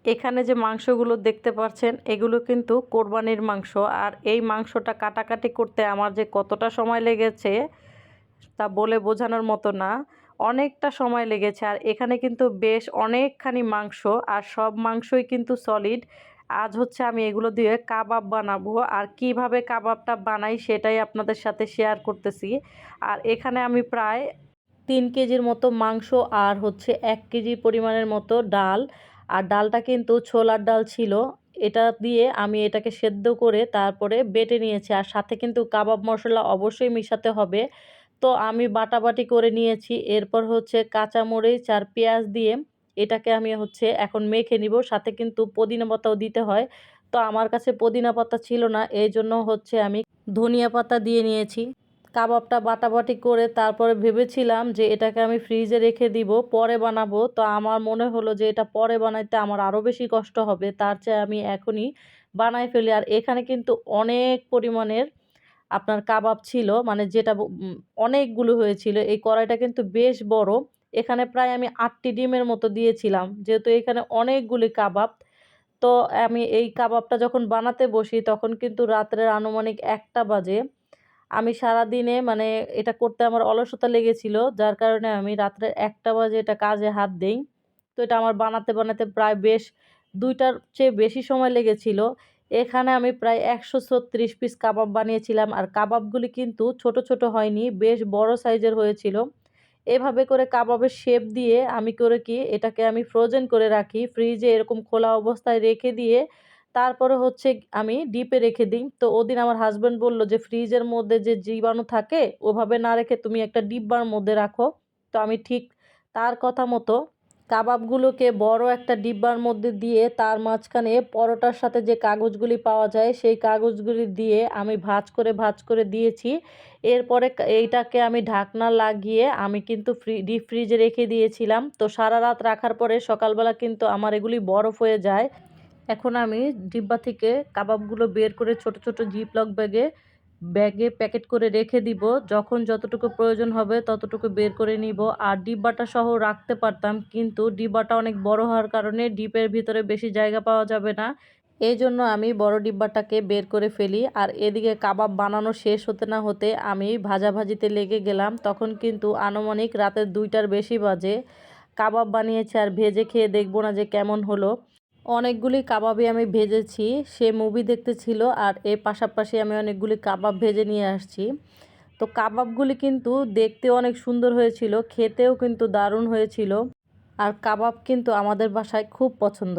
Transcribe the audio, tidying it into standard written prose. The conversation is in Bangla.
এখানে যে মাংসগুলো দেখতে পাচ্ছেন এগুলো কিন্তু কোরবানির মাংস। আর এই মাংসটা কাটাকাটি করতে আমার যে কতটা সময় লেগেছে তা বলে বোঝানোর মতো না। অনেকটা সময় লেগেছে। আর এখানে কিন্তু বেশ অনেকখানি মাংস, আর সব মাংসই কিন্তু সলিড। আজ হচ্ছে আমি এগুলো দিয়ে কাবাব বানাবো, আর কিভাবে কাবাবটা বানাই সেটাই আপনাদের সাথে শেয়ার করতেছি। আর এখানে আমি প্রায় 3 কেজির মতো মাংস আর হচ্ছে 1 কেজি পরিমাণের মতো ডাল, আর ডালটা কিন্তু ছোলার ডাল ছিল। এটা দিয়ে আমি এটাকে সেদ্ধ করে তারপরে বেটে নিয়েছি, আর সাথে কিন্তু কাবাব মশলা অবশ্যই মিশাতে হবে। তো আমি বাটাবাটি করে নিয়েছি। এরপর হচ্ছে কাঁচামরিচ আর পেঁয়াজ দিয়ে এটাকে আমি হচ্ছে এখন মেখে নিব। সাথে কিন্তু পুদিনা পাতাও দিতে হয়। তো আমার কাছে পুদিনা পাতা ছিল না, এই জন্য হচ্ছে আমি ধনিয়া পাতা দিয়ে নিয়েছি। কাবাবটা বাটাবাটি করে তারপরে ভেবেছিলাম যে এটাকে আমি ফ্রিজে রেখে দিব, পরে বানাবো। তো আমার মনে হলো যে এটা পরে বানাইতে আমার আরও বেশি কষ্ট হবে, তার চেয়ে আমি এখনই বানাই ফেলি। আর এখানে কিন্তু অনেক পরিমাণের আপনার কাবাব ছিল, মানে যেটা অনেকগুলো হয়েছিল। এই কড়াইটা কিন্তু বেশ বড়। এখানে প্রায় আমি 8টি ডিমের মতো দিয়েছিলাম, যেহেতু এখানে অনেকগুলি কাবাব। তো আমি এই কাবাবটা যখন বানাতে বসি তখন কিন্তু রাত্রের আনুমানিক 1টা বাজে। আমি সারাদিনে মানে এটা করতে আমার অলসতা লেগেছিল, যার কারণে আমি রাত্রে 1টা বাজে এটা কাজে হাত দেই। তো এটা আমার বানাতে বানাতে প্রায় বেশ 2টার চেয়ে বেশি সময় লেগেছিল। এখানে আমি প্রায় 136 পিস কাবাব বানিয়েছিলাম, আর কাবাবগুলি কিন্তু ছোট ছোট হয়নি, বেশ বড় সাইজের হয়েছিল। এভাবে করে কাবাবের শেপ দিয়ে আমি করে কি এটাকে আমি ফ্রোজেন করে রাখি ফ্রিজে, এরকম খোলা অবস্থায় রেখে দিয়ে তারপরে হচ্ছে আমি ডিপে রেখে দিই। তো ওদিন আমার হাজব্যান্ড বলল যে ফ্রিজের মধ্যে যে জীবাণু থাকে ওভাবে না রেখে তুমি একটা ডিব্বার মধ্যে রাখো। তো আমি ঠিক তার কথা মতো কাবাবগুলোকে বড় একটা ডিব্বার মধ্যে দিয়ে তার মাঝখানে পরোটার সাথে যে কাগজগুলি পাওয়া যায় সেই কাগজগুলি দিয়ে আমি ভাঁজ করে দিয়েছি। এরপরে এইটাকে আমি ঢাকনা লাগিয়ে আমি কিন্তু ডিপ ফ্রিজে রেখে দিয়েছিলাম। তো সারা রাত রাখার পরে সকালবেলা কিন্তু আমার এগুলি বরফ হয়ে যায়। এখন আমি ডিব্বা থেকে কাবাবগুলো বের করে ছোট ছোট জিপলক ব্যাগে প্যাকেট করে রেখে দিব। যখন যতটুকু প্রয়োজন হবে ততটুকু বের করে নিব। আর ডিব্বাটা সহ রাখতে পারতাম, কিন্তু ডিব্বাটা অনেক বড় হওয়ার কারণে ডিপের ভিতরে বেশি জায়গা পাওয়া যাবে না। এই জন্য আমি বড় ডিব্বাটাকে বের করে ফেলি। আর এদিকে কাবাব বানানো শেষ হতে না হতে আমি ভাজাভাজিতে লেগে গেলাম। তখন কিন্তু আনুমানিক রাতের 2টার বেশি বাজে। কাবাব বানিয়েছি আর ভেজে খেয়ে দেখবো না যে কেমন হলো। অনেকগুলি কাবাবই আমি ভেজেছি, সে মুভি দেখতে ছিল, আর এর পাশাপাশি আমি অনেকগুলি কাবাব ভেজে নিয়ে আসছি। তো কাবাবগুলি কিন্তু দেখতে অনেক সুন্দর হয়েছিল, খেতেও কিন্তু দারুণ হয়েছিল। আর কাবাব কিন্তু আমাদের বাসায় খুব পছন্দ।